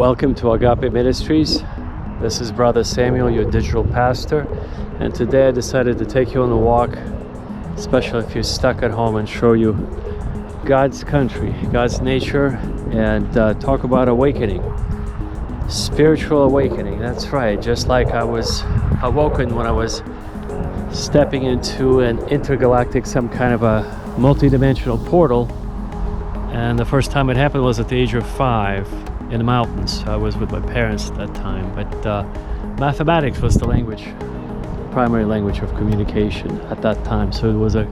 Welcome to Agape Ministries. This is Brother Samuel, your digital pastor, and today I decided to take you on a walk, especially if you're stuck at home, and show you God's country, God's nature, and talk about awakening, spiritual awakening. That's right, just like I was awoken when I was stepping into an intergalactic, some kind of a multi-dimensional portal, and the first time it happened was at the age of 5 in the mountains. I was with my parents at that time, but mathematics was the primary language of communication at that time. So it was a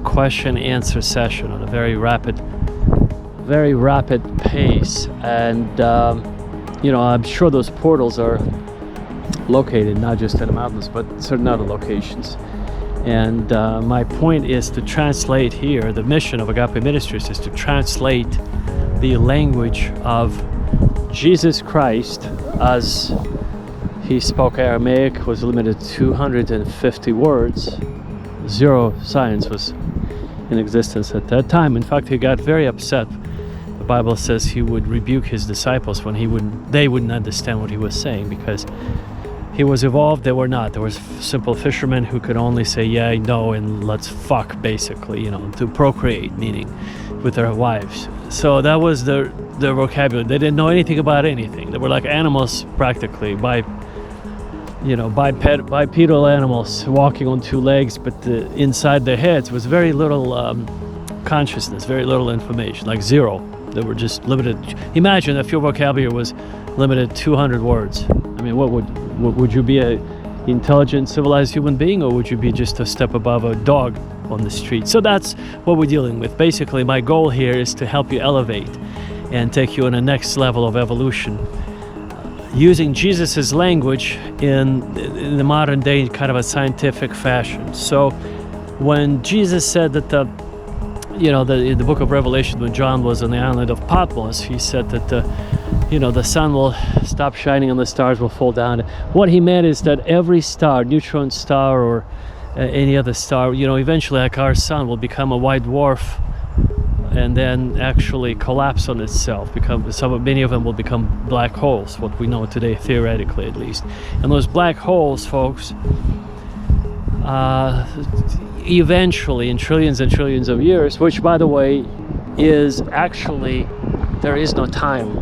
question-answer session on a very rapid pace. And I'm sure those portals are located not just in the mountains, but certain other locations. And my point is to translate here. The mission of Agape Ministries is to translate the language of Jesus Christ, as he spoke Aramaic, was limited to 250 words. Zero science was in existence at that time. In fact, he got very upset. The Bible says he would rebuke his disciples when they wouldn't understand what he was saying, because he was evolved, they were not. There was simple fishermen who could only say yeah, no, and let's fuck, basically, to procreate, meaning with their wives. So that was their vocabulary. They didn't know anything about anything. They were like animals, practically, bipedal animals walking on two legs, but inside their heads was very little consciousness, very little information, like zero. They were just limited. Imagine if your vocabulary was limited to 200 words. I mean, what would you be, a intelligent, civilized human being, or would you be just a step above a dog on the street? So that's what we're dealing with. Basically, my goal here is to help you elevate and take you on a next level of evolution, using Jesus's language in the modern day kind of a scientific fashion. So when Jesus said that in the book of Revelation, when John was on the island of Patmos, he said that the sun will stop shining and the stars will fall down. What he meant is that every star, neutron star or any other star, eventually, like our sun, will become a white dwarf and then actually collapse on itself. Many of them will become black holes, what we know today, theoretically at least. And those black holes, folks, eventually, in trillions and trillions of years, which, by the way, is actually, there is no time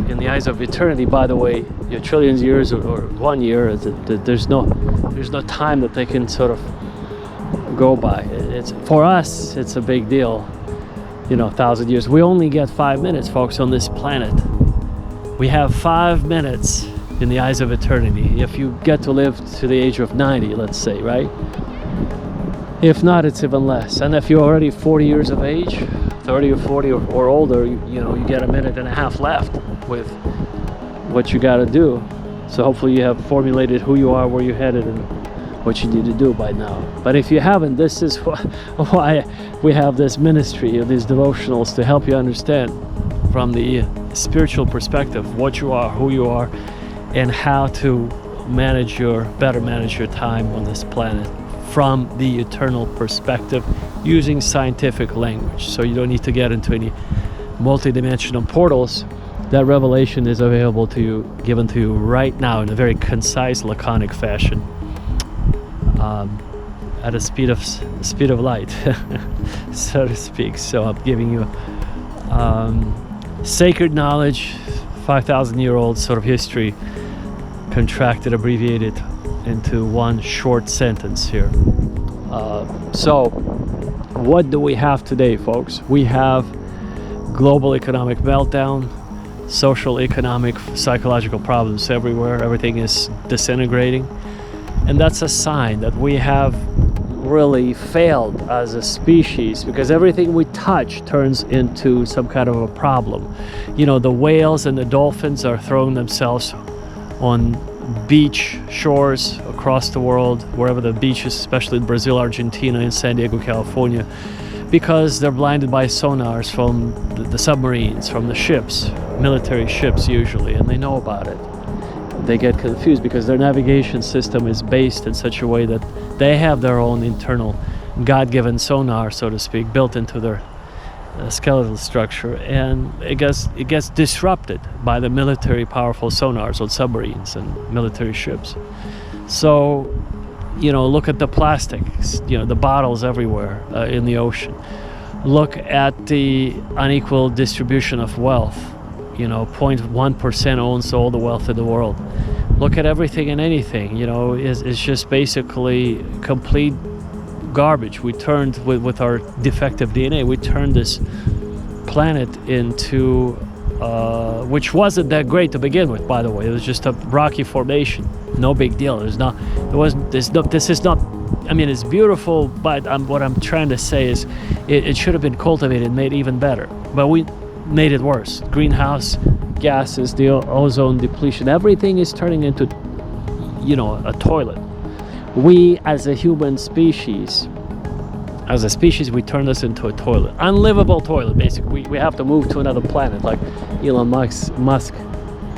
in the eyes of eternity. By the way, your trillions of years or 1 year, there's no time that they can sort of go by. For us, it's a big deal. 1,000 years. We only get 5 minutes, folks, on this planet. We have 5 minutes in the eyes of eternity. If you get to live to the age of 90, let's say, right? If not, it's even less. And if you're already 40 years of age, 30 or 40 or older, you get a minute and a half left with what you got to do. So hopefully you have formulated who you are, where you're headed, and what you need to do by now. But if you haven't, this is why we have this ministry, or these devotionals, to help you understand from the spiritual perspective what you are, who you are, and how to better manage your time on this planet from the eternal perspective, using scientific language. So you don't need to get into any multi-dimensional portals. That revelation is available to you, given to you right now in a very concise, laconic fashion, at a speed of light, so to speak. So I'm giving you sacred knowledge, 5,000-year-old sort of history, contracted, abbreviated into one short sentence here. So what do we have today, folks? We have global economic meltdown, social, economic, psychological problems everywhere. Everything is disintegrating. And that's a sign that we have really failed as a species, because everything we touch turns into some kind of a problem. The whales and the dolphins are throwing themselves on beach shores across the world, wherever the beaches, especially in Brazil, Argentina, and San Diego, California, because they're blinded by sonars from the submarines, from the ships, military ships usually, and they know about it. They get confused because their navigation system is based in such a way that they have their own internal God-given sonar, so to speak, built into their skeletal structure, and it gets disrupted by the military powerful sonars on submarines and military ships. So, look at the plastics, the bottles everywhere in the ocean. Look at the unequal distribution of wealth. 0.1% owns all the wealth in the world. Look at everything and anything. It's just basically complete garbage. We turned with our defective DNA. We turned this planet into, which wasn't that great to begin with. By the way, it was just a rocky formation. No big deal. This is not. I mean, it's beautiful, but what I'm trying to say is, it should have been cultivated and made even better. But we made it worse. Greenhouse gases, the ozone depletion, everything is turning into, a toilet. We, as a human species, we turn this into a toilet. Unlivable toilet, basically. We have to move to another planet, like Elon Musk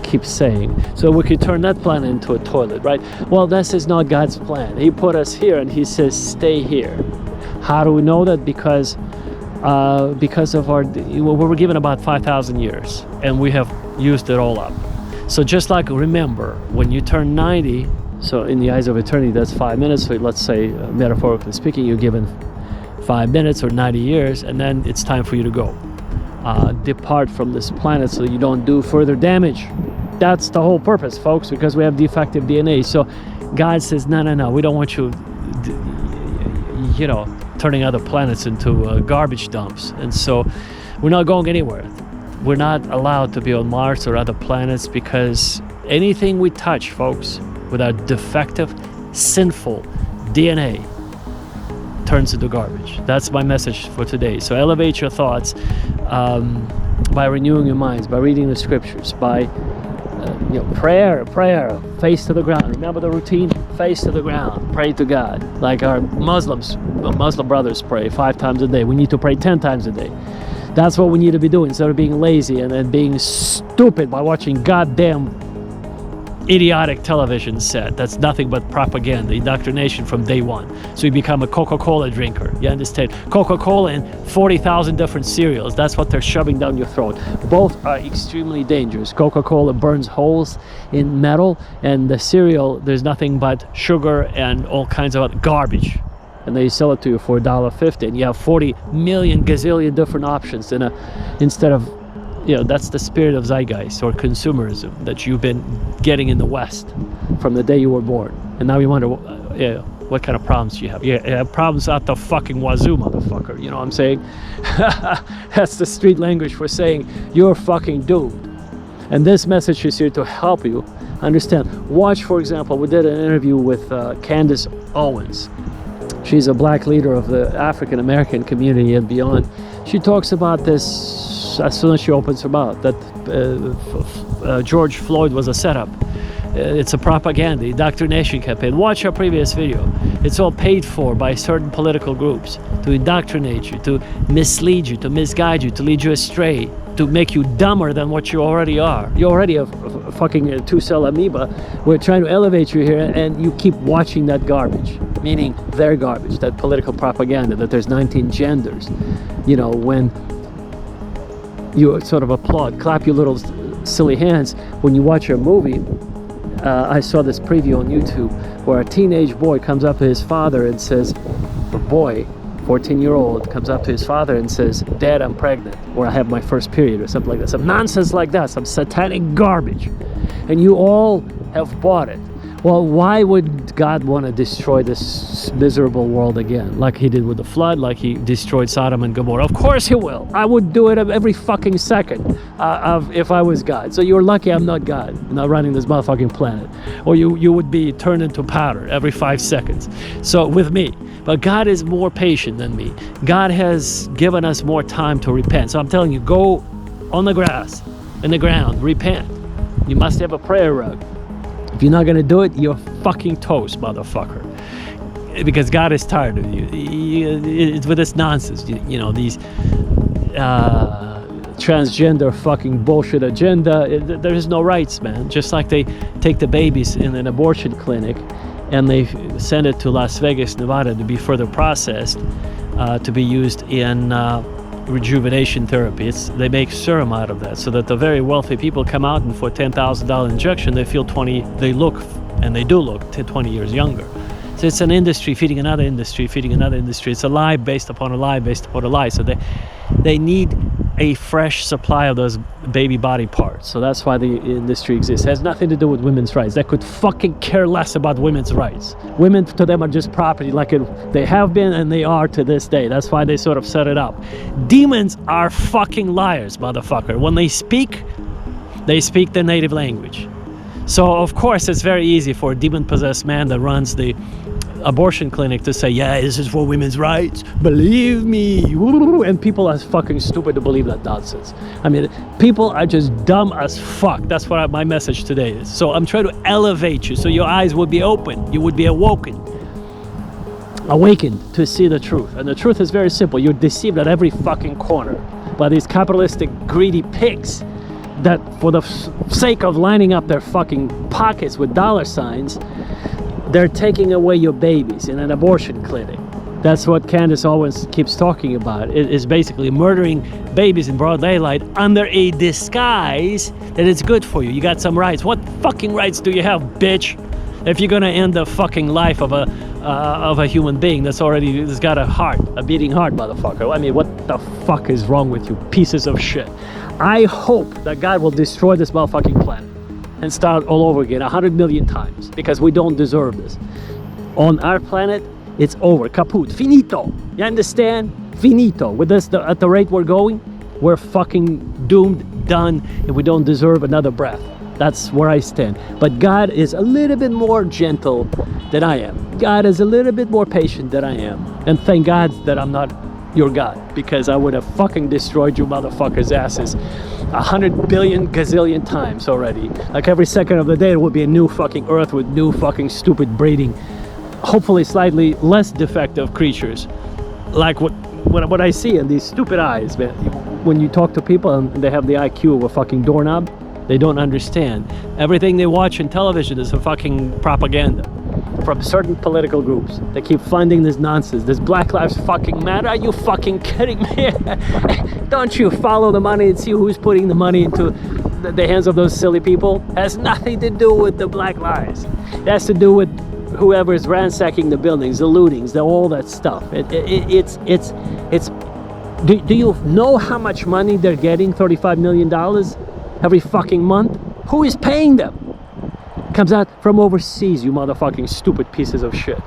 keeps saying. So we could turn that planet into a toilet, right? Well, this is not God's plan. He put us here and he says, stay here. How do we know that? Because of we were given about 5,000 years and we have used it all up. So just like, remember, when you turn 90, so in the eyes of eternity, that's 5 minutes. So let's say, metaphorically speaking, you're given 5 minutes or 90 years, and then it's time for you to go. Depart from this planet so you don't do further damage. That's the whole purpose, folks, because we have defective DNA. So God says, no, we don't want you, turning other planets into garbage dumps. And so we're not going anywhere. We're not allowed to be on Mars or other planets, because anything we touch, folks, with our defective, sinful DNA turns into garbage. That's my message for today. So elevate your thoughts by renewing your minds, by reading the scriptures, by prayer, face to the ground. Remember the routine? Face to the ground. Pray to God. Like our Muslim brothers pray 5 times a day. We need to pray 10 times a day. That's what we need to be doing, instead of being lazy and being stupid by watching goddamn idiotic television set. That's nothing but propaganda, indoctrination from day one. So you become a Coca-Cola drinker. You understand? Coca-Cola and 40,000 different cereals. That's what they're shoving down your throat. Both are extremely dangerous. Coca-Cola burns holes in metal, and the cereal, there's nothing but sugar and all kinds of garbage. And they sell it to you for $1.50, and you have 40 million gazillion different options instead of, that's the spirit of zeitgeist or consumerism that you've been getting in the West from the day you were born. And now you wonder, what kind of problems you have. You have problems out the fucking wazoo, motherfucker. You know what I'm saying? That's the street language for saying you're fucking doomed. And this message is here to help you understand. Watch, for example, we did an interview with Candace Owens. She's a black leader of the African American community and beyond. She talks about this as soon as she opens her mouth, that George Floyd was a setup. It's a propaganda, indoctrination campaign. Watch our previous video. It's all paid for by certain political groups to indoctrinate you, to mislead you, to misguide you, to lead you astray, to make you dumber than what you already are. You're already a fucking two-cell amoeba. We're trying to elevate you here, and you keep watching that garbage, meaning their garbage, that political propaganda, that there's 19 genders. When you sort of applaud, clap your little silly hands when you watch a movie. I saw this preview on YouTube where a teenage boy comes up to his father and says, a boy, 14-year-old, comes up to his father and says, Dad, I'm pregnant, or I have my first period, or something like that. Some nonsense like that, some satanic garbage. And you all have bought it. Well, why would God want to destroy this miserable world again? Like he did with the flood, like he destroyed Sodom and Gomorrah. Of course he will. I would do it every fucking second if I was God. So you're lucky I'm not God, I'm not running this motherfucking planet. Or you would be turned into powder every 5 seconds. So with me. But God is more patient than me. God has given us more time to repent. So I'm telling you, go on the grass, in the ground, repent. You must have a prayer rug. If you're not going to do it, you're fucking toast, motherfucker. Because God is tired of you. It's with this nonsense, these transgender fucking bullshit agenda. There is no rights, man. Just like they take the babies in an abortion clinic and they send it to Las Vegas, Nevada to be further processed, to be used in rejuvenation therapy. They make serum out of that, so that the very wealthy people come out and for $10,000 injection, they feel 20. They look, and they do look, 20 years younger. So it's an industry feeding another industry, feeding another industry. It's a lie based upon a lie based upon a lie. So they need a fresh supply of those baby body parts. So that's why the industry exists. It has nothing to do with women's rights. They could fucking care less about women's rights. Women to them are just property, like they have been and they are to this day. That's why they sort of set it up. Demons are fucking liars, motherfucker. When they speak their native language. So of course it's very easy for a demon-possessed man that runs the abortion clinic to say, yeah, this is for women's rights, believe me, and people are fucking stupid to believe that nonsense. I mean, people are just dumb as fuck. That's what my message today is. So I'm trying to elevate you so your eyes would be open, you would be awakened to see the truth. And the truth is very simple. You're deceived at every fucking corner by these capitalistic greedy pigs that, for the sake of lining up their fucking pockets with dollar signs, they're taking away your babies in an abortion clinic. That's what Candace Owens keeps talking about. It is basically murdering babies in broad daylight under a disguise that it's good for you. You got some rights. What fucking rights do you have, bitch? If you're gonna end the fucking life of a human being that's got a heart, a beating heart, motherfucker. I mean, what the fuck is wrong with you, pieces of shit? I hope that God will destroy this motherfucking planet and start all over again 100 million times, because we don't deserve this. On our planet, it's over, kaput, finito. You understand? Finito. With this, at the rate we're going, we're fucking doomed, done, and we don't deserve another breath. That's where I stand. But God is a little bit more gentle than I am. God is a little bit more patient than I am. And thank God that I'm not your God, because I would have fucking destroyed you motherfuckers' asses 100 billion gazillion times already. Like every second of the day, there would be a new fucking earth with new fucking stupid breeding, hopefully slightly less defective creatures. Like what I see in these stupid eyes, man. When you talk to people and they have the IQ of a fucking doorknob, they don't understand. Everything they watch on television is a fucking propaganda from certain political groups. They keep funding this nonsense. This Black Lives fucking matter. Are you fucking kidding me? Don't you follow the money and see who's putting the money into the hands of those silly people? It has nothing to do with the Black Lives. It has to do with whoever is ransacking the buildings, the lootings, all that stuff. Do you know how much money they're getting? $35 million every fucking month? Who is paying them? Comes out from overseas, you motherfucking stupid pieces of shit.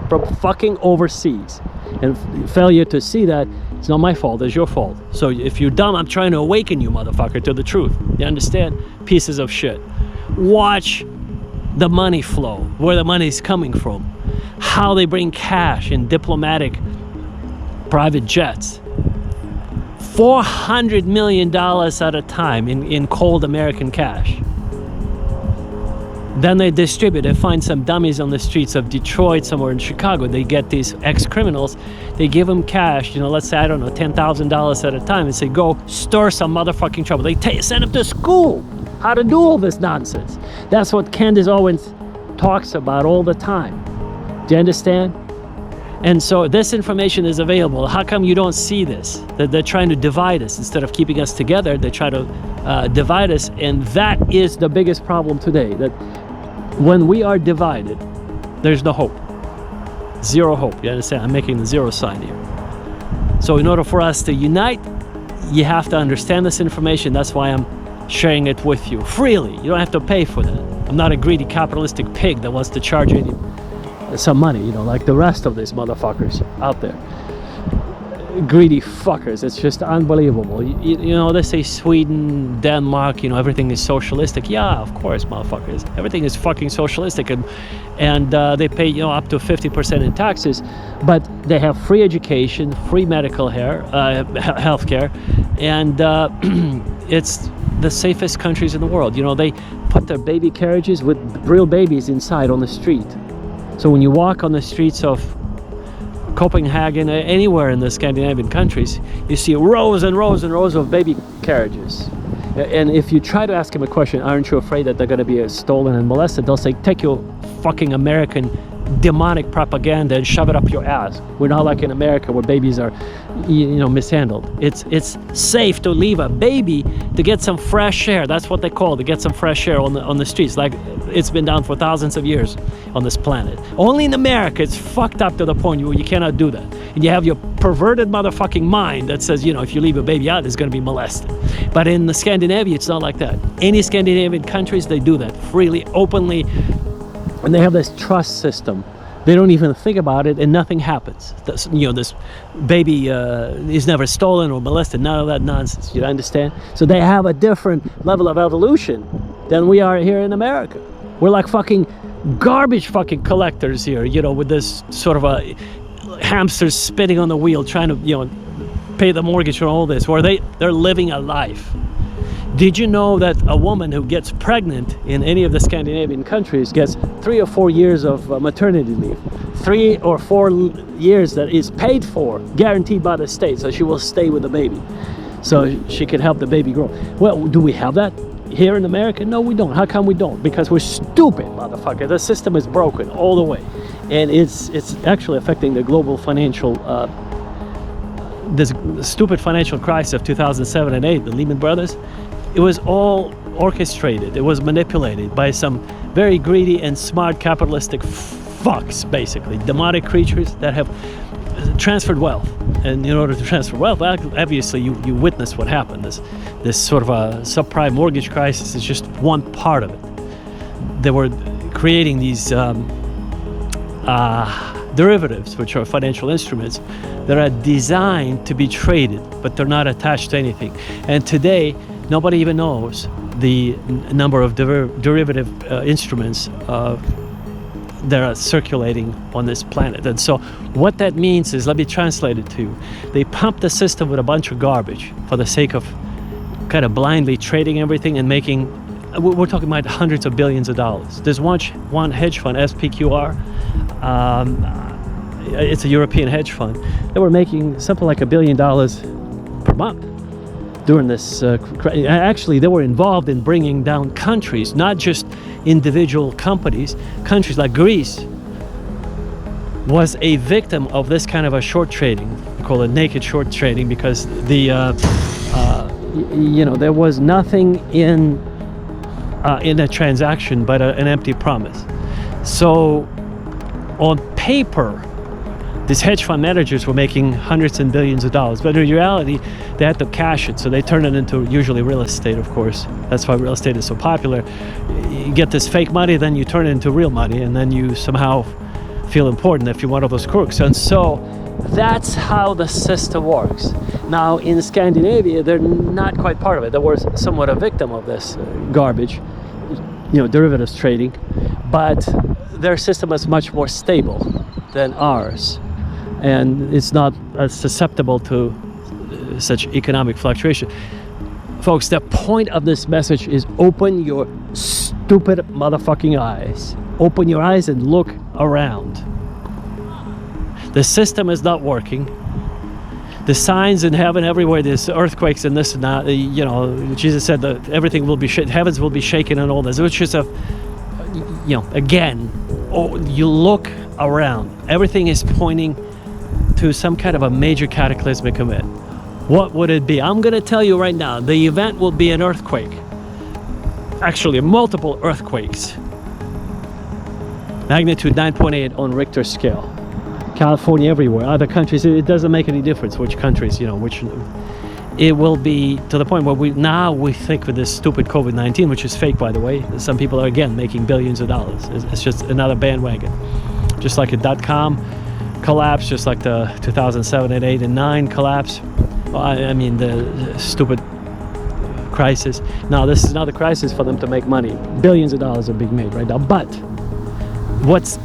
From fucking overseas. And failure to see that, it's not my fault, it's your fault. So if you're dumb, I'm trying to awaken you, motherfucker, to the truth. You understand? Pieces of shit. Watch the money flow, where the money is coming from, how they bring cash in diplomatic private jets. $400 million at a time in cold American cash. Then they distribute. They find some dummies on the streets of Detroit, somewhere in Chicago. They get these ex-criminals. They give them cash, let's say, I don't know, $10,000 at a time, and say, go stir some motherfucking trouble. They send them to school how to do all this nonsense. That's what Candace Owens talks about all the time. Do you understand? And so this information is available. How come you don't see this? That they're trying to divide us. Instead of keeping us together, they try to divide us. And that is the biggest problem today. That when we are divided, there's no hope. Zero hope. You understand? I'm making the zero sign here. So in order for us to unite, you have to understand this information. That's why I'm sharing it with you freely. You don't have to pay for that. I'm not a greedy capitalistic pig that wants to charge you some money, like the rest of these motherfuckers out there. Greedy fuckers. It's just unbelievable. They say Sweden, Denmark, everything is socialistic. Yeah, of course, motherfuckers. Everything is fucking socialistic, and they pay up to 50% in taxes, but they have free education, free medical health care, and it's the safest countries in the world. They put their baby carriages with real babies inside on the street. So when you walk on the streets of Copenhagen, anywhere in the Scandinavian countries, you see rows and rows and rows of baby carriages. And if you try to ask them a question, aren't you afraid that they're going to be stolen and molested? They'll say, take your fucking American demonic propaganda and shove it up your ass. We're not like in America where babies are, mishandled. It's safe to leave a baby to get some fresh air. That's what they call it, to get some fresh air on the streets. Like it's been done for thousands of years on this planet. Only in America it's fucked up to the point where you cannot do that. And you have your perverted motherfucking mind that says, if you leave a baby out, it's going to be molested. But in the Scandinavia, it's not like that. Any Scandinavian countries, they do that freely, openly, and they have this trust system. They don't even think about it, and nothing happens. This baby is never stolen or molested. None of that nonsense. You understand? So they have a different level of evolution than we are here in America. We're like fucking garbage fucking collectors here. With this sort of a hamsters spinning on the wheel, trying to pay the mortgage and all this, where they're living a life. Did you know that a woman who gets pregnant in any of the Scandinavian countries gets 3 or 4 years of maternity leave? 3 or 4 years that is paid for, guaranteed by the state, so she will stay with the baby, so she can help the baby grow. Well, do we have that here in America? No, we don't. How come we don't? Because we're stupid, motherfucker. The system is broken all the way, and it's actually affecting the global financial this stupid financial crisis of 2007 and 8, the Lehman Brothers. It was all orchestrated. It was manipulated by some very greedy and smart capitalistic fucks, basically demonic creatures that have transferred wealth. And in order to transfer wealth, obviously you witnessed what happened. This sort of a subprime mortgage crisis is just one part of it. They were creating these derivatives, which are financial instruments that are designed to be traded, but they're not attached to anything. And today, nobody even knows the number of derivative instruments that are circulating on this planet. And so what that means is, let me translate it to you. They pump the system with a bunch of garbage for the sake of kind of blindly trading everything and making, we're talking about hundreds of billions of dollars. There's one hedge fund, SPQR, it's a European hedge fund. They were making something like $1 billion per month during this. Actually, they were involved in bringing down countries, not just individual companies. Countries like Greece was a victim of this kind of a short trading. We call it naked short trading because there was nothing in a transaction but an empty promise. So on paper, these hedge fund managers were making hundreds and billions of dollars, but in reality, they had to cash it, so they turn it into usually real estate, of course. That's why real estate is so popular. You get this fake money, then you turn it into real money, and then you somehow feel important if you're one of those crooks. And so that's how the system works. Now, in Scandinavia, they're not quite part of it. They were somewhat a victim of this garbage, derivatives trading, but their system is much more stable than ours, and it's not as susceptible to such economic fluctuation. Folks, the point of this message is open your stupid motherfucking eyes. Open your eyes and look around. The system is not working. The signs in heaven everywhere, there's earthquakes and this and that, Jesus said that everything will be heavens will be shaken and all this, which is again, you look around, everything is pointing to some kind of a major cataclysmic event. What would it be? I'm going to tell you right now, the event will be an earthquake. Actually, multiple earthquakes. Magnitude 9.8 on Richter scale. California, everywhere, other countries, it doesn't make any difference which countries, which it will be to the point where we think with this stupid COVID-19, which is fake, by the way. Some people are again making billions of dollars. It's just another bandwagon. Just like a .com collapse, just like the 2007 and 8 and 9 collapse. I mean, the stupid crisis. Now, this is another crisis for them to make money. Billions of dollars are being made right now. But what's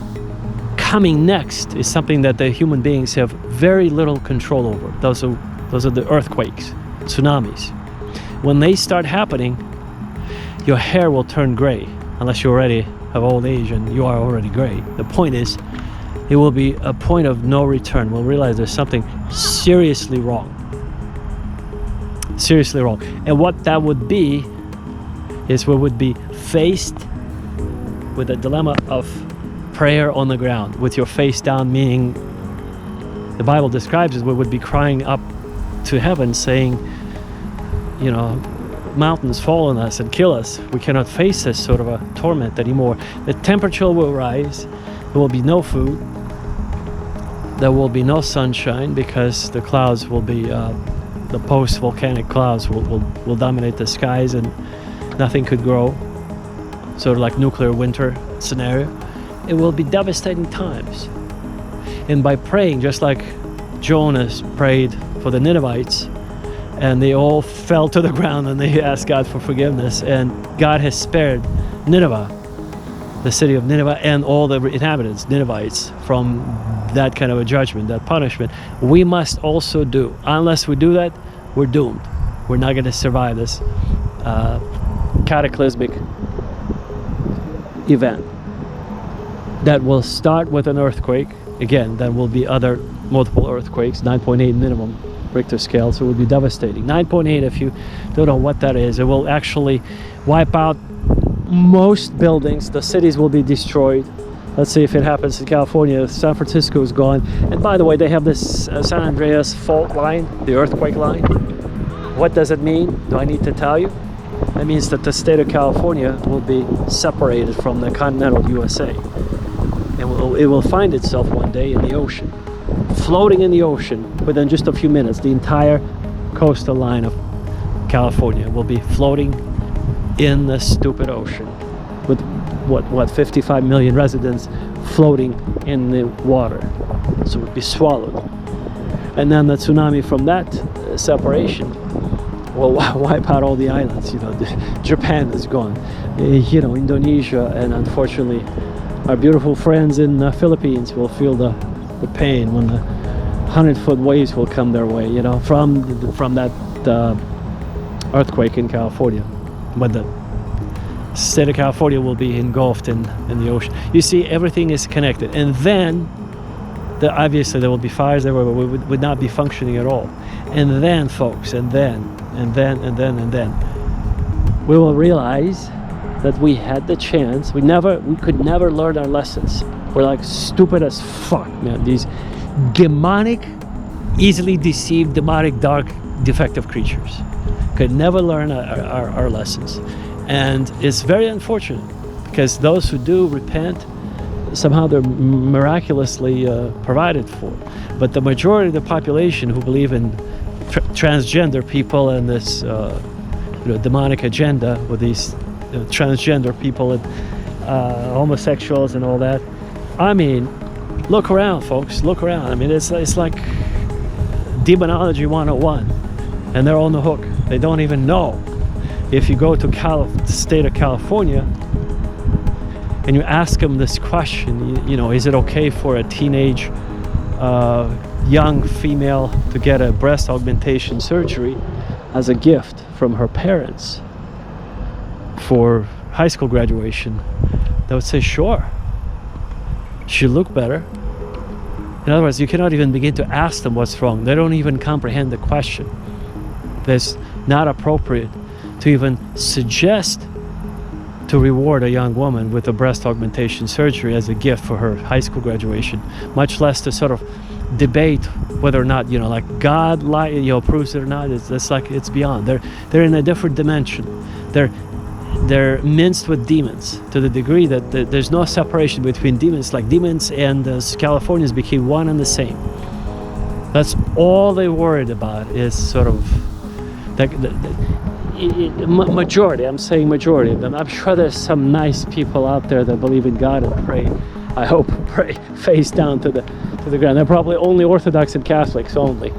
coming next is something that the human beings have very little control over. Those are the earthquakes, tsunamis. When they start happening, your hair will turn gray, unless you already have old age and you are already gray. The point is, it will be a point of no return. We'll realize there's something seriously wrong. Seriously wrong. And what that would be is we would be faced with a dilemma of prayer on the ground with your face down, meaning the Bible describes it, we would be crying up to heaven saying, you know, mountains fall on us and kill us. We cannot face this sort of a torment anymore. The temperature will rise. There will be no food. There will be no sunshine because the clouds will be, the post-volcanic clouds will dominate the skies and nothing could grow. Sort of like nuclear winter scenario. It will be devastating times. And by praying, just like Jonas prayed for the Ninevites, and they all fell to the ground and they asked God for forgiveness, and God has spared Nineveh, the city of Nineveh, and all the inhabitants, Ninevites, from that kind of a judgment, that punishment. We must also do. Unless we do that, we're doomed. We're not going to survive this cataclysmic event that will start with an earthquake. Again, there will be other multiple earthquakes, 9.8 minimum Richter scale, so it will be devastating. 9.8, if you don't know what that is, it will actually wipe out most buildings. The cities will be destroyed. Let's see if it happens in California. San Francisco is gone. And by the way, they have this San Andreas fault line, the earthquake line. What does it mean? Do I need to tell you? That means that the state of California will be separated from the continental USA. And it will find itself one day in the ocean, floating in the ocean within just a few minutes. The entire coastal line of California will be floating in the stupid ocean with what 55 million residents floating in the water. So it would be swallowed. And then the tsunami from that separation will wipe out all the islands. You know, Japan is gone. You know, Indonesia, and unfortunately our beautiful friends in the Philippines will feel the pain when the 100-foot waves will come their way, you know, from that earthquake in California. But the state of California will be engulfed in the ocean. You see, everything is connected. And then, obviously there will be fires everywhere, but we would not be functioning at all. And then, folks, and then, we will realize that we had the chance. We could never learn our lessons. We're like stupid as fuck, man. These demonic, easily deceived, demonic, dark, defective creatures could never learn our lessons. And it's very unfortunate because those who do repent, somehow they're miraculously provided for. But the majority of the population who believe in transgender people and this demonic agenda with these transgender people and homosexuals and all that, I mean, look around, folks, look around. I mean, it's like demonology 101, and they're on the hook. They don't even know. If you go to the state of California and you ask them this question, you know, is it okay for a teenage young female to get a breast augmentation surgery as a gift from her parents for high school graduation? They would say, sure. She'll look better. In other words, you cannot even begin to ask them what's wrong. They don't even comprehend the question. It's not appropriate to even suggest to reward a young woman with a breast augmentation surgery as a gift for her high school graduation, much less to sort of debate whether or not, you know, like God approves it or not. It's like it's beyond. They're in a different dimension. They're minced with demons to the degree that there's no separation between demons. Like demons and Californians became one and the same. That's all they worried about is sort of majority. I'm saying majority of them. I'm sure there's some nice people out there that believe in God and pray. I hope pray face down to the ground. They're probably only Orthodox and Catholics only.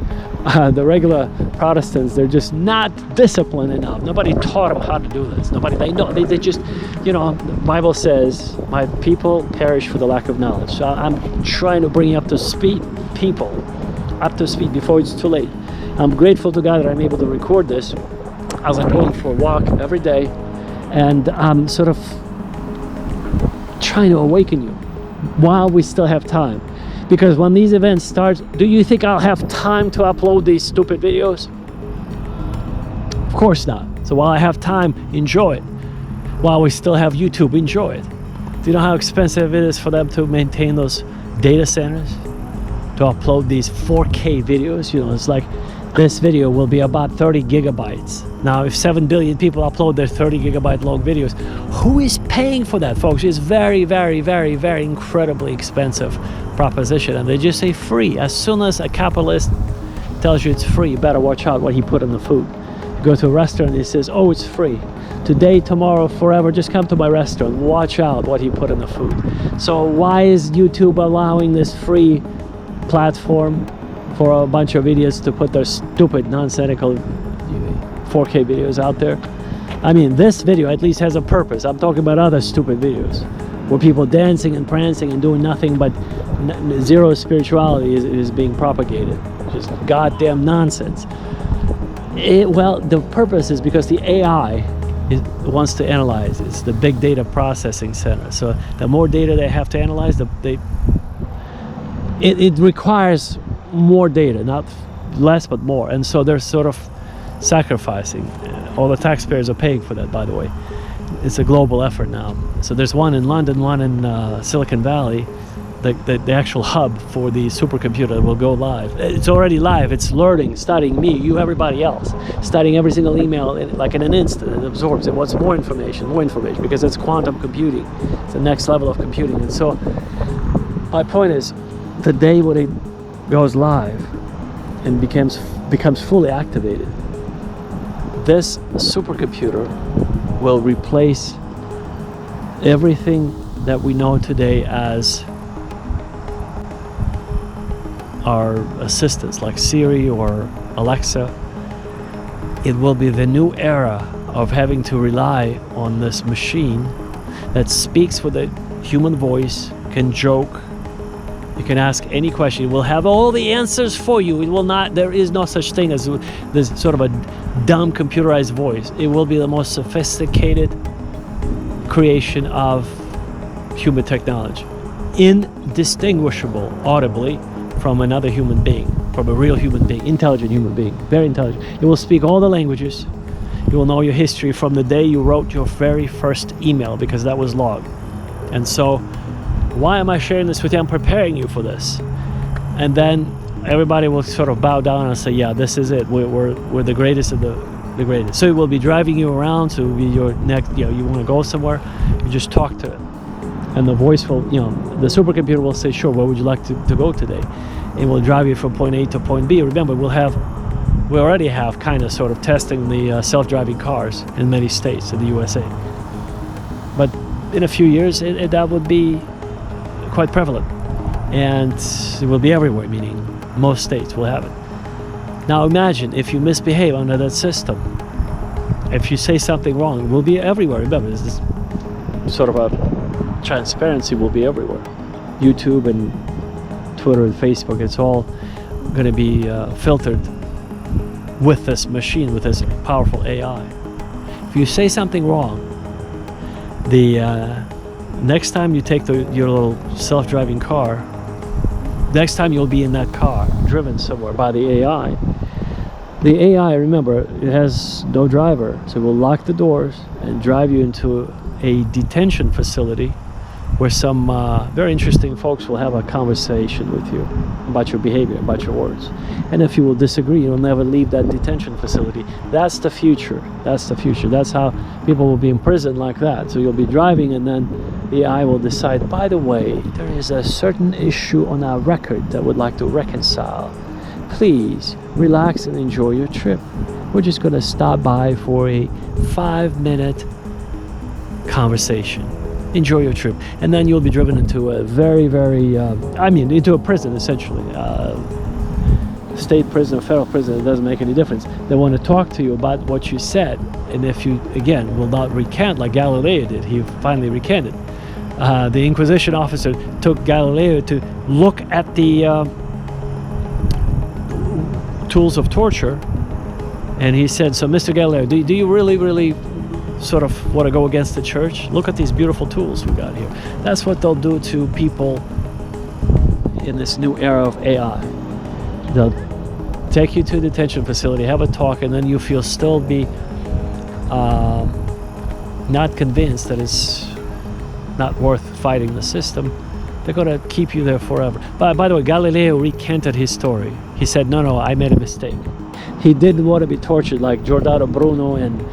The regular Protestants, they're just not disciplined enough. Nobody taught them how to do this. They know. They just, you know, the Bible says, my people perish for the lack of knowledge. So I'm trying to bring you up to speed, people, up to speed before it's too late. I'm grateful to God that I'm able to record this as I'm going for a walk every day, and I'm sort of trying to awaken you while we still have time. Because when these events start, do you think I'll have time to upload these stupid videos? Of course not. So while I have time, enjoy it. While we still have YouTube, enjoy it. Do you know how expensive it is for them to maintain those data centers? To upload these 4K videos? You know, it's like this video will be about 30 gigabytes. Now, if 7 billion people upload their 30 gigabyte long videos, who is paying for that, folks? It's very, very, very, very incredibly expensive proposition. And they just say free. As soon as a capitalist tells you it's free, you better watch out what he put in the food. You go to a restaurant and he says, oh, it's free. Today, tomorrow, forever, just come to my restaurant. Watch out what he put in the food. So why is YouTube allowing this free platform for a bunch of idiots to put their stupid, nonsensical 4K videos out there? I mean, this video at least has a purpose. I'm talking about other stupid videos where people dancing and prancing and doing nothing but zero spirituality is being propagated. Just goddamn nonsense. Well, the purpose is because the AI wants to analyze. It's the big data processing center. So the more data they have to analyze, it requires more data, not less but more. And so they're sort of sacrificing. All the taxpayers are paying for that, by the way. It's a global effort now. So there's one in London, one in Silicon Valley. The actual hub for the supercomputer will go live. It's already live. It's learning, studying me, you, everybody else, studying every single email like in an instant. It absorbs it. Wants more information, because it's quantum computing. It's the next level of computing. And so my point is, the day when it goes live and becomes fully activated, this supercomputer will replace everything that we know today as our assistants like Siri or Alexa. It will be the new era of having to rely on this machine that speaks with a human voice, can joke. You can ask any question. It will have all the answers for you. It will not, there is no such thing as this sort of a dumb computerized voice. It will be the most sophisticated creation of human technology. Indistinguishable, audibly, from another human being, from a real human being, intelligent human being, very intelligent. It will speak all the languages. It will know your history from the day you wrote your very first email, because that was logged. And so, why am I sharing this with you? I'm preparing you for this. And then everybody will sort of bow down and say, yeah, this is it. We're the greatest of the greatest. So it will be driving you around. So it will be your next, you want to go somewhere, you just talk to it. And the voice will, the supercomputer will say, sure, where would you like to go today? It will drive you from point A to point B. Remember, we already have kind of sort of testing the self-driving cars in many states in the USA. But in a few years, that would be quite prevalent. And it will be everywhere, meaning most states will have it. Now imagine if you misbehave under that system. If you say something wrong, it will be everywhere. Remember, this is sort of a transparency will be everywhere. YouTube and Twitter and Facebook, it's all going to be filtered with this machine, with this powerful AI. If you say something wrong, the next time you take your little self-driving car, next time you'll be in that car, driven somewhere by the AI. The AI, remember, it has no driver, so it will lock the doors and drive you into a detention facility where some very interesting folks will have a conversation with you about your behavior, about your words. And if you will disagree, you'll never leave that detention facility. That's the future. That's the future. That's how people will be imprisoned like that. So you'll be driving and then the AI will decide, by the way, there is a certain issue on our record that would like to reconcile. Please relax and enjoy your trip. We're just going to stop by for a 5-minute conversation. Enjoy your trip. And then you'll be driven into a very, very, into a prison, essentially. State prison or federal prison, it doesn't make any difference. They want to talk to you about what you said. And if you, again, will not recant like Galileo did, he finally recanted. The Inquisition officer took Galileo to look at the tools of torture. And he said, so Mr. Galileo, do you really sort of want to go against the church? Look at these beautiful tools we got here. That's what they'll do to people in this new era of AI. They'll take you to a detention facility, have a talk, and then you feel still be not convinced that it's not worth fighting the system, they're going to keep you there forever. By the way, Galileo recanted his story. He said, no, I made a mistake. He didn't want to be tortured like Giordano Bruno and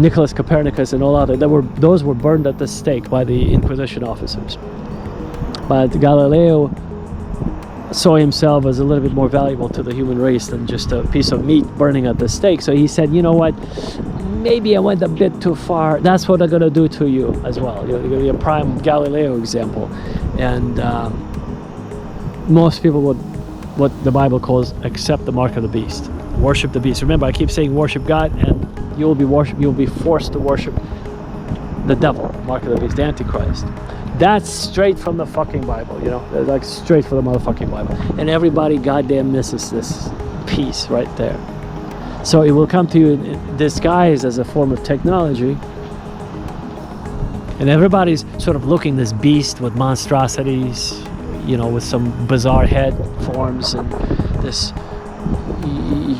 Nicholas Copernicus and all others. Those were burned at the stake by the Inquisition officers. But Galileo saw himself as a little bit more valuable to the human race than just a piece of meat burning at the stake. So he said, you know what, maybe I went a bit too far. That's what I'm going to do to you as well. You're going to be a prime Galileo example. And most people would, what the Bible calls, accept the mark of the beast. Worship the beast. Remember, I keep saying worship God, and you'll be forced to worship the devil, mark of the beast, the Antichrist. That's straight from the fucking Bible, you know, like straight from the motherfucking Bible. And everybody goddamn misses this piece right there. So it will come to you in disguise as a form of technology. And everybody's sort of looking this beast with monstrosities, you know, with some bizarre head forms and this,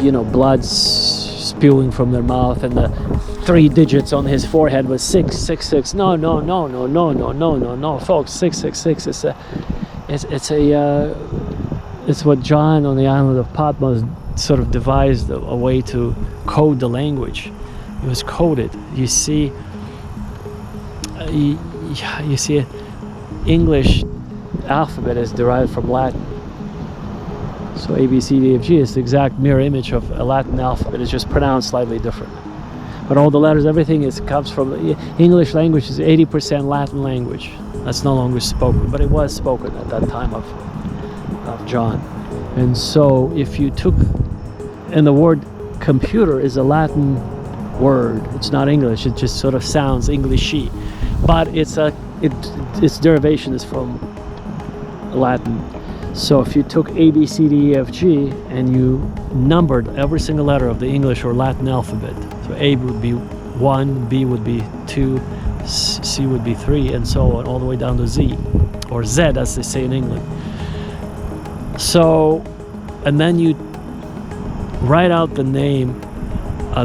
you know, blood spewing from their mouth, and the 3 digits on his forehead was 666. No, folks. 666 it's what John on the island of Patmos sort of devised a way to code the language. It was coded. You see, English alphabet is derived from Latin. So A, B, C, D, F, G is the exact mirror image of a Latin alphabet. It's just pronounced slightly different. But all the letters, everything comes from the English language. Is 80% Latin language. That's no longer spoken, but it was spoken at that time of John. And so if you took, and the word computer is a Latin word. It's not English. It just sort of sounds Englishy, but its derivation is from Latin. So if you took A, B, C, D, E, F, G, and you numbered every single letter of the English or Latin alphabet, so A would be 1, B would be 2, C would be 3, and so on, all the way down to Z, or Z as they say in England. So, and then you write out the name,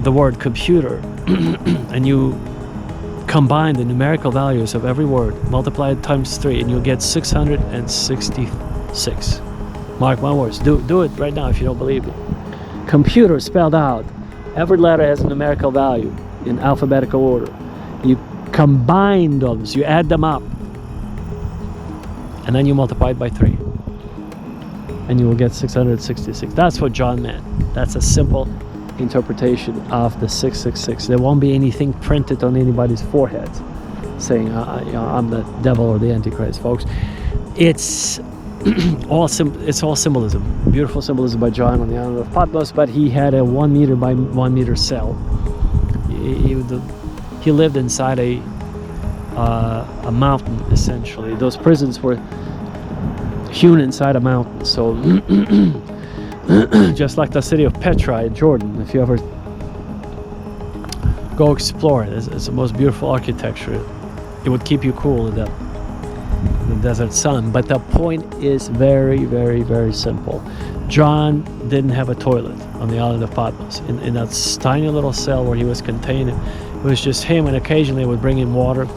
the word computer, and you combine the numerical values of every word, multiply it times 3, and you'll get 666. Mark my words. Do it right now if you don't believe me. Computer spelled out. Every letter has a numerical value in alphabetical order. You combine those, you add them up, and then you multiply it by 3. And you will get 666. That's what John meant. That's a simple interpretation of the 666. There won't be anything printed on anybody's forehead saying, I'm the devil or the Antichrist, folks. It's all symbolism. Beautiful symbolism by John on the island of Patmos, but he had a 1 meter by 1 meter cell. He lived inside a mountain, essentially. Those prisons were hewn inside a mountain. So just like the city of Petra in Jordan, if you ever go explore it, it's the most beautiful architecture. It would keep you cool in the desert sun. But the point is very, very, very simple. John didn't have a toilet on the island of Patmos. In that tiny little cell where he was contained, it was just him, and occasionally they would bring in water.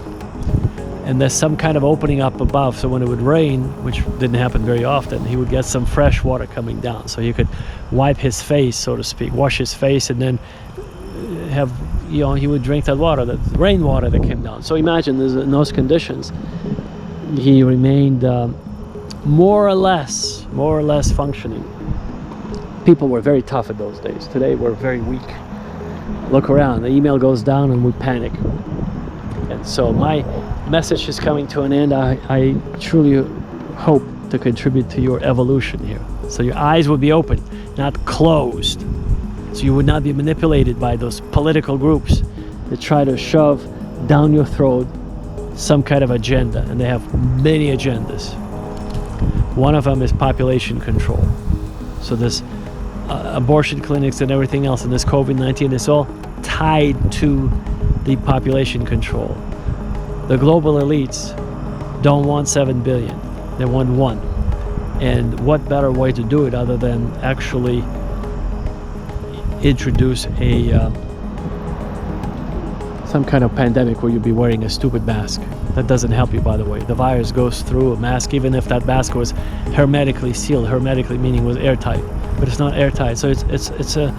And there's some kind of opening up above, so when it would rain, which didn't happen very often, he would get some fresh water coming down, so he could wipe his face, so to speak, wash his face, and then have, he would drink that water, that rainwater that came down. So imagine, in those conditions, he remained more or less functioning. People were very tough in those days. Today we're very weak. Look around, the email goes down and we panic. And so my message is coming to an end. I truly hope to contribute to your evolution here. So your eyes would be open, not closed. So you would not be manipulated by those political groups that try to shove down your throat some kind of agenda. And they have many agendas. One of them is population control. So this abortion clinics and everything else, and this COVID-19 is all tied to the population control. The global elites don't want 7 billion. They want 1. And what better way to do it other than actually introduce some kind of pandemic where you'll be wearing a stupid mask. That doesn't help you, by the way. The virus goes through a mask, even if that mask was hermetically sealed. Hermetically meaning was airtight, but it's not airtight. So it's a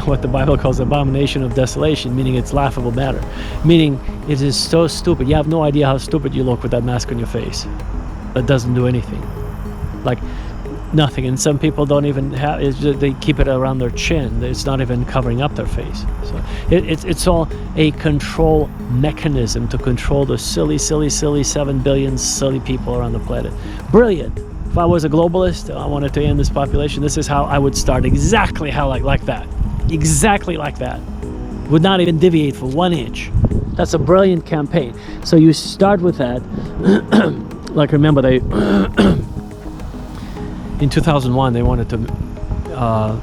what the Bible calls abomination of desolation, meaning it's laughable matter, meaning it is so stupid. You have no idea how stupid you look with that mask on your face. That doesn't do anything, like nothing. And some people don't even have. They keep it around their chin. It's not even covering up their face. So it's all a control mechanism to control the silly 7 billion silly people around the planet. Brilliant. If I was a globalist, I wanted to end this population, this is how I would start. Exactly how like that. Exactly like that. Would not even deviate for 1 inch. That's a brilliant campaign. So you start with that. Like, remember, they in 2001 they wanted to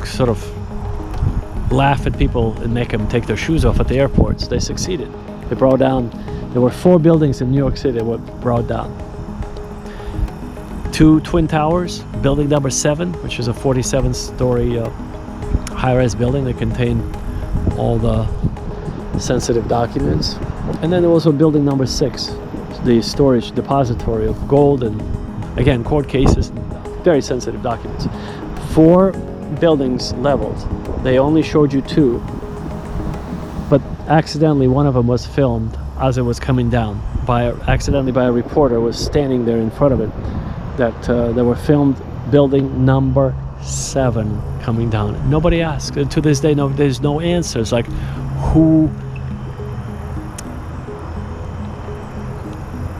sort of laugh at people and make them take their shoes off at the airports. They succeeded. They brought down, there were 4 buildings in New York City that were brought down. 2 twin towers, building number 7, which is a 47-story high-rise building that contained all the sensitive documents. And then there was also building number 6, the storage depository of gold and, again, court cases, very sensitive documents. 4 buildings leveled. They only showed you 2, but accidentally one of them was filmed as it was coming down accidentally by a reporter who was standing there in front of it. That they were filmed building number 7 coming down. Nobody asked. And to this day, there's no answers. Like, who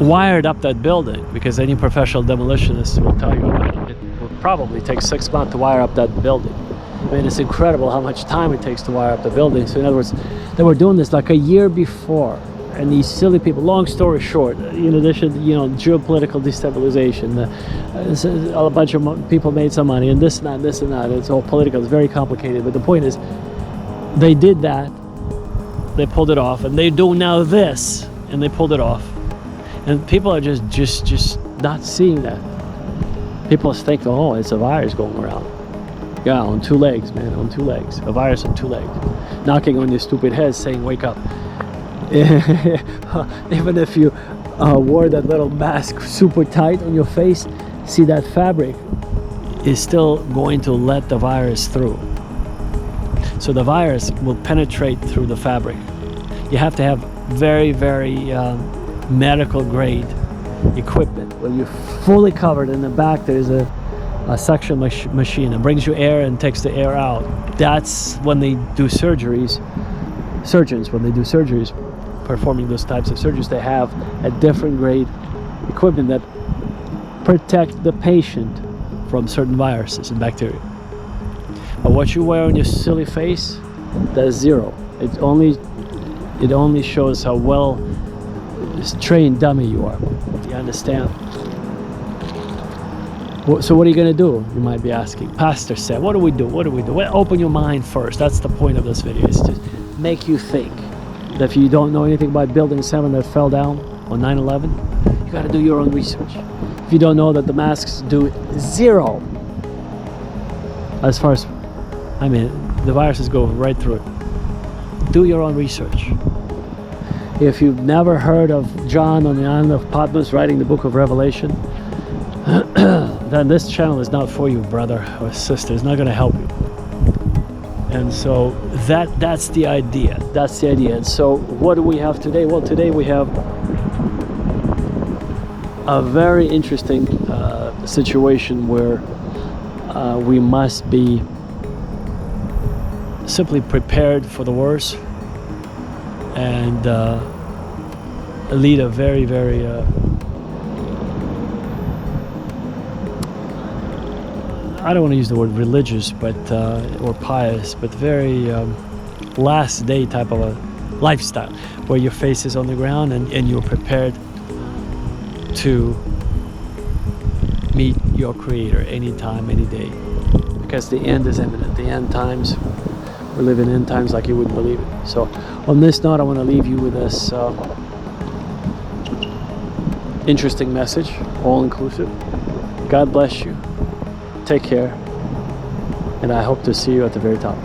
wired up that building? Because any professional demolitionist will tell you it will probably take 6 months to wire up that building. I mean, it's incredible how much time it takes to wire up the building. So in other words, they were doing this like a year before. And these silly people, long story short, geopolitical destabilization, a bunch of people made some money, and this and that, it's all political, it's very complicated. But the point is, they did that, they pulled it off, and they do now this, and they pulled it off. And people are just not seeing that. People think, oh, it's a virus going around. Yeah, on 2 legs, man, on 2 legs. A virus on 2 legs. Knocking on your stupid head saying, wake up. Even if you wore that little mask super tight on your face, see, that fabric is still going to let the virus through. So the virus will penetrate through the fabric. You have to have very, very medical grade equipment where you're fully covered. In the back there's a suction machine that brings you air and takes the air out. That's when they do surgeries. Surgeons, when they do surgeries, performing those types of surgeries, they have a different grade equipment that protect the patient from certain viruses and bacteria. But what you wear on your silly face, that's zero. It only shows how well trained dummy you are. You understand? So what are you going to do? You might be asking. Pastor said, what do we do? Well, open your mind first. That's the point of this video, is to make you think. That if you don't know anything about building 7 that fell down on 9/11, you got to do your own research. If you don't know that the masks do 0, as far as, I mean, the viruses go right through it. Do your own research. If you've never heard of John on the island of Patmos writing the book of Revelation, then this channel is not for you, brother or sister. It's not going to help you. And so that's the idea. That's the idea. And so what do we have today? Well, today we have a very interesting situation where we must be simply prepared for the worst and lead a very, very I don't want to use the word religious, but or pious, but very last day type of a lifestyle, where your face is on the ground and you're prepared to meet your Creator anytime, any day, because the end is imminent. The end times, we're living in times like you wouldn't believe it. So on this note, I want to leave you with this interesting message, all inclusive. God bless you. Take care, and I hope to see you at the very top.